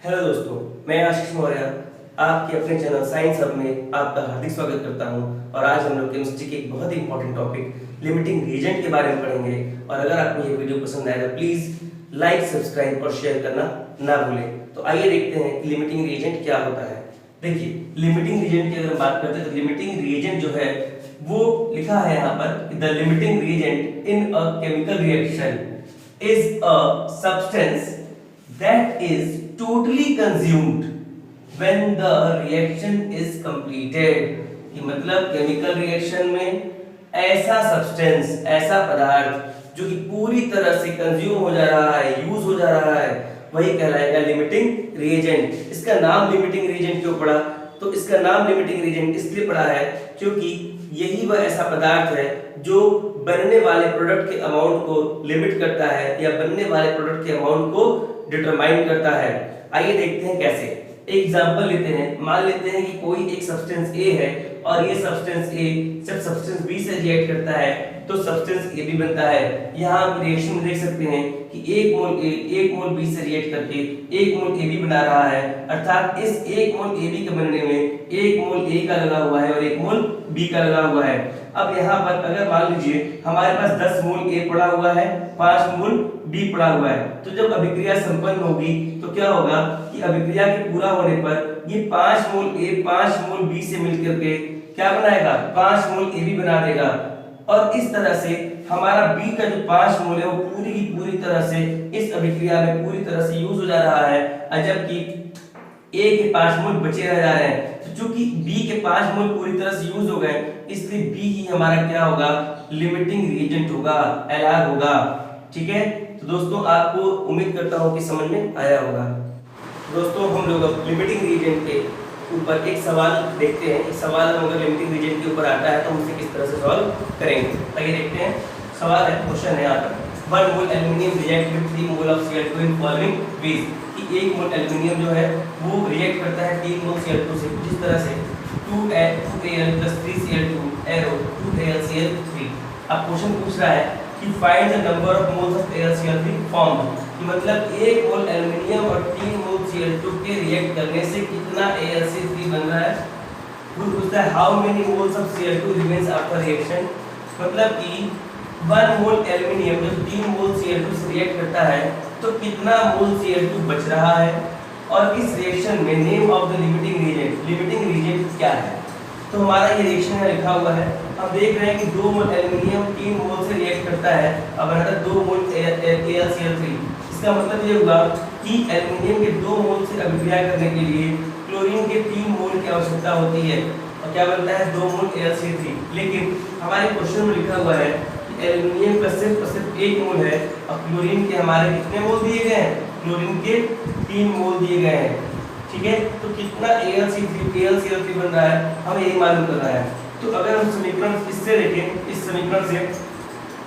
Hello दोस्तों, मैं आशीष मौर्य आपके अपने चैनल साइंस हब में आपका हार्दिक स्वागत करता हूं। और आज हम लोग केमिस्ट्री के एक बहुत ही इंपॉर्टेंट टॉपिक लिमिटिंग रीएजेंट के बारे में पढ़ेंगे। और अगर आपको ये वीडियो पसंद आए तो प्लीज लाइक, सब्सक्राइब और शेयर करना ना भूलें। तो आइए देखते हैं कि लिमिटिंग रीएजेंट क्या होता है। देखिए, लिमिटिंग रीएजेंट की अगर हम बात करते हैं तो लिमिटिंग रीएजेंट जो है वो लिखा है यहाँ पर, the limiting reagent in a chemical reaction is a substance that is totally consumed when the reaction is completed। कि मतलब केमिकल रिएक्शन में ऐसा सब्सटेंस, ऐसा पदार्थ जो कि पूरी तरह से कंज्यूम हो जा रहा है, यूज हो जा रहा है, वही कहलाएगा लिमिटिंग रिएजेंट। इसका नाम लिमिटिंग रिएजेंट क्यों पड़ा? तो इसका नाम लिमिटिंग रिएजेंट इसलिए पड़ा है क्योंकि यही वह ऐसा पदार्थ है जो बनने वाले प्रोडक्ट के अमाउंट को लिमिट करता है या बनने वाले प्रोडक्ट के अमाउंट को डिटरमाइन करता है। आइए देखते हैं कैसे। एक एग्जांपल लेते हैं। मान लेते हैं कि कोई एक सब्सटेंस ए है और ये सब्सटेंस ए जब सब्सटेंस बी से रिएक्ट करता है तो सब्सटेंस ए बी बनता है। यहाँ आप रिएक्शन में देख सकते हैं कि एक मोल ए एक मोल बी से रिएक्ट करके एक मोल ए बी बना रहा है। अर्थात इस एक मोल ए बी के बनने में एक मोल ए का लगा हुआ है और एक मोल बी का लगा हुआ है। अब यहाँ पर अगर मान लीजिए हमारे पास 10 मोल ए पड़ा हुआ है, 5 मोल बी पड़ा हुआ है, तो जब अभिक्रिया संपन्न होगी तो क्या होगा कि अभिक्रिया के पूरा होने पर ये 5 मोल ए 5 मोल बी से मिलकर के क्या बनाएगा? 5 मोल ए बी बना देगा। और इस तरह से हमारा बी का जो 5 मोल है वो पूरी की पूरी तरह से इस अभिक्रिया में पूरी तरह से यूज हो जा रहा है, जबकि ए के 5 मोल बचे रह जा रहे हैं। तो चूंकि बी के 5 मोल पूरी तरह से यूज हो गए, इसलिए बी ही हमारा क्या होगा? लिमिटिंग रिएजेंट होगा, एलआर होगा। ठीक है, तो दोस्तों आपको उम्मीद करता हूं कि समझ में आया होगा। दोस्तों हम लोग अब लिमिटिंग रिएजेंट के ऊपर एक सवाल देखते हैं। इस सवाल में अगर लिमिटिंग रिएजेंट के ऊपर आता है तो हम उसे किस तरह से सॉल्व करेंगे। आइए देखते हैं। सवाल है, क्वेश्चन है यहाँ पर, 1 mole aluminium react with 3 mole of Cl2 in following ways. कि 1 मोल एल्युमिनियम जो है वो रिएक्ट करता है 3 मोल Cl2 से जिस तरह से 2Al + 3Cl2 एरो 2AlCl3। अब क्वेश्चन पूछ रहा है कि find the number of moles of AlCl3 formed. कि मतलब 1 मोल एल्युमिनियम और 3 मोल Cl2 के रिएक्ट करने से कितना AlCl3 बन रहा है। फिर पूछता है how many moles of Cl2 remains after reaction. मतलब कि 1 मोल एल्युमिनियम जब 3 मोल Cl2 से रिएक्ट करता है तो कितना मोल Cl2 बच रहा है। और इस रिएक्शन में name of the limiting reagent, limiting reagent क्या है। तो हमारा ये रिएक्शन है लिखा हुआ है। अब देख रहे हैं कि 2 मोल एल्युमिनियम 3 मोल से रिएक्ट करता है, अब बना 2 मोल AlCl3। इसका मतलब ये हुआ कि एल्युमिनियम के 2 मोल से अभिक्रिया करने के लिए क्लोरीन के 3 मोल की आवश्यकता होती है और क्या बनता है 2 मोल AlCl3। लेकिन हमारे क्वेश्चन में लिखा हुआ है कि एल्युमिनियम का सिर्फ 1 मोल है और क्लोरीन के हमारे कितने मोल दिए गए हैं? क्लोरीन के 3 मोल दिए गए हैं। ठीक है, तो कितना AlCl3 बन रहा है हमें यही मालूम करना है। तो अगर हम समीकरण इससे देखें, इस समीकरण से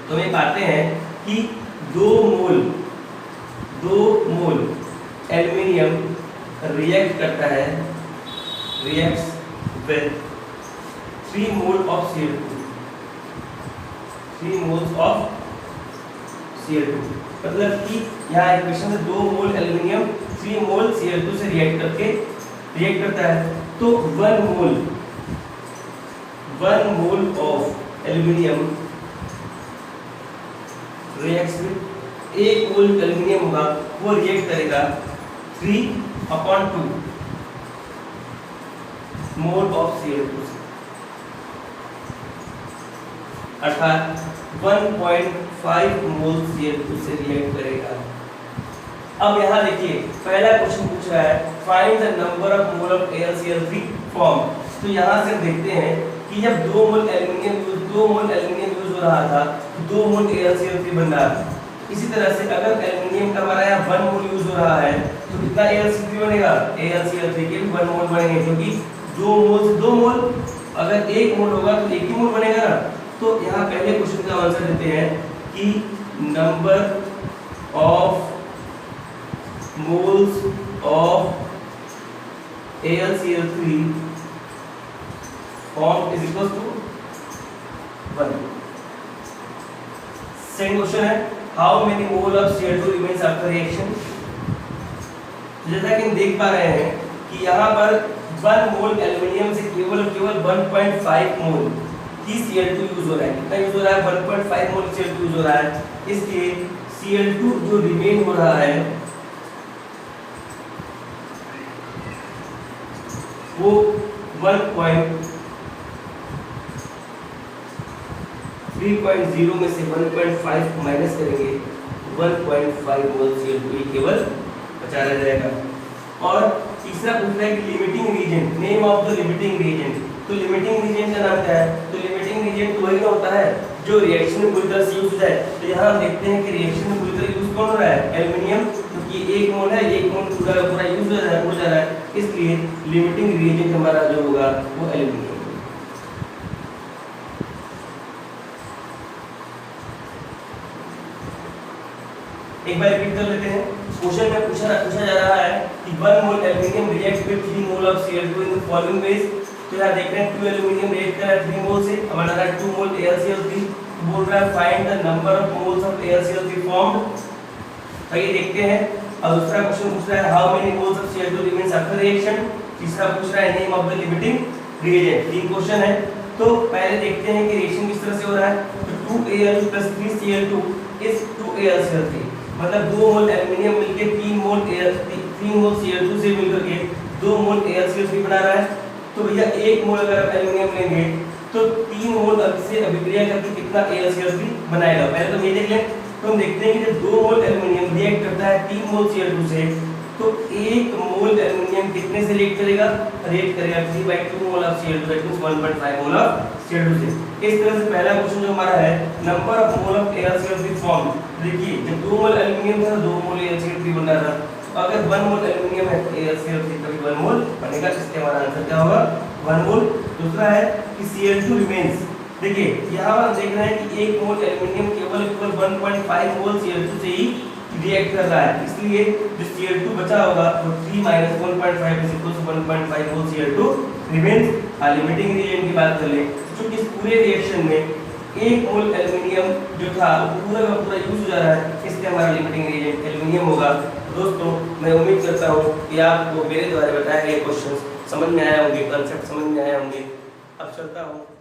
तो हम पाते हैं कि 2 मोल एल्युमिनियम रिएक्ट करता है, reacts with 3 mole of Cl2, 3 moles of Cl2। मतलब कि यहाँ इक्वेशन से 2 मोल एल्युमिनियम 3 मोल Cl2 से रिएक्ट करता है। तो 1 mole of aluminium reacts with 1 mole aluminium होगा वो रिएक्ट करेगा 3/2 मोल ऑफ Cl2 से, अर्थात 1.5 मोल Cl2 से रिएक्ट करेगा। अब यहाँ देखिए पहला क्वेश्चन पूछ रहा है find the number of mole of AlCl3 form. तो यहाँ से देखते हैं कि जब 2 मोल एल्युमिनियम यूज हो रहा था तो 2 मोल AlCl3 बन रहा था। इसी तरह से अगर एल्युमिनियम का हमारा यहाँ 1 मोल यूज हो रहा है तो कितना AlCl3 बनेगा? AlCl3 के 1 मोल बनेंगे, क्योंकि 2 मोल से 2 मोल, अगर 1 मोल होगा तो 1 ही मोल बनेगा ना। तो यहाँ पहले क्वेश्चन का आंसर देते हैं कि number of moles of AlCl3 form is equal to 1। Second question है how many mole of Cl2 remains after reaction. जैसा कि हम देख पा रहे हैं कि यहाँ पर 1 मोल एल्युमिनियम से केवल 1.5 मोल की Cl2 यूज हो रहा है। कितना यूज हो रहा है? 1.5 मोल Cl2 यूज हो रहा है। इसलिए Cl2 जो रिमेन हो रहा है वो 3.0 में से 1.5 माइनस करेंगे, 1.5 मोल Cl2 केवल बचा रह जाएगा। और तीसरा पूछना है कि limiting region, name of the limiting region. तो लिमिटिंग रीजन का नाम क्या है? तो लिमिटिंग रीजन तो वही होता है जो रिएक्शन में पूरी तरह से यूज हो जाए। तो यहाँ हम देखते हैं कि रिएक्शन में पूरी तरह यूज कौन हो रहा है? एल्युमिनियम, क्योंकि 1 मोल है, 1 मोल पूरा यूज हो जा रहा है, इसलिए लिमिटिंग रीजन हमारा जो होगा वो एल्युमिनियम। एक बार रिपीट कर लेते हैं। क्वेश्चन में पूछा जा रहा है कि 1 mole aluminium react with 3 mole of Cl2 in the following ways. तो यहाँ देख रहे हैं 2 एल्युमिनियम रिएक्ट कर रहा है 3 मोल से, हमारा रहा है 2 मोल AlCl3। बोल रहा है find the number of moles of AlCl3 formed. आइए देखते हैं। और दूसरा क्वेश्चन पूछ रहा है how many moles of Cl2 remains after reaction. तीसरा पूछ रहा है name of the limiting reagent. 3 question है। तो पहले देखते हैं कि रिएक्शन किस तरह से हो रहा है। तो 2Al + 3Cl2 इज 2AlCl3, मतलब 2 मोल एल्युमिनियम मिलके 3 मोल Cl2 से मिलकर के 2 मोल AlCl3 बना रहा है। तो भैया 1 मोल अगर आप एल्युमिनियम लेंगे तो 3 मोल से अभिक्रिया करके कितना AlCl3 बनाएगा। पहले तो ये देख लें। तो हम देखते हैं कि जब 2 मोल एल्युमिनियम रिएक्ट करता है 3 मोल Cl2 से, तो 1 मोल एल्युमिनियम कितने से रिएक्ट करेगा? रिएक्ट करेगा 3/2 मोल of Cl2, that means 1.5 mole of Cl2 से। इस तरह से पहला क्वेश्चन जो हमारा है number of mole of AlCl3 form. देखिए जब 2 मोल एल्युमिनियम था 2 मोल AlCl3 बन रहा था। तो अगर 1 मोल एल्युमिनियम है तो AlCl3 का भी 1 मोल बनेगा। इसलिए हमारा आंसर क्या होगा? 1 मोल। दूसरा है कि Cl2 रिमेन्स। देखिए यहाँ पर हम देख रहे हैं कि 1 मोल एल्युमिनियम केवल 1.5 मोल Cl2 से ही रिएक्ट कर रहा है, इसलिए जो Cl2 बचा होगा वो 3 - 1.5 = 1.5 मोल Cl2 रिमेन्स। लिमिटिंग रीजन की बात कर ले, चूंकि इस पूरे रिएक्शन में 1 मोल एल्युमिनियम जो था वो पूरा का पूरा यूज हो जा रहा है, इसलिए हमारा लिमिटिंग रीजन एल्युमिनियम होगा। दोस्तों मैं उम्मीद करता हूँ कि आपको मेरे द्वारा बताए गए क्वेश्चंस समझ में आए होंगे, कॉन्सेप्ट समझ में आए होंगे। अब चलता हूँ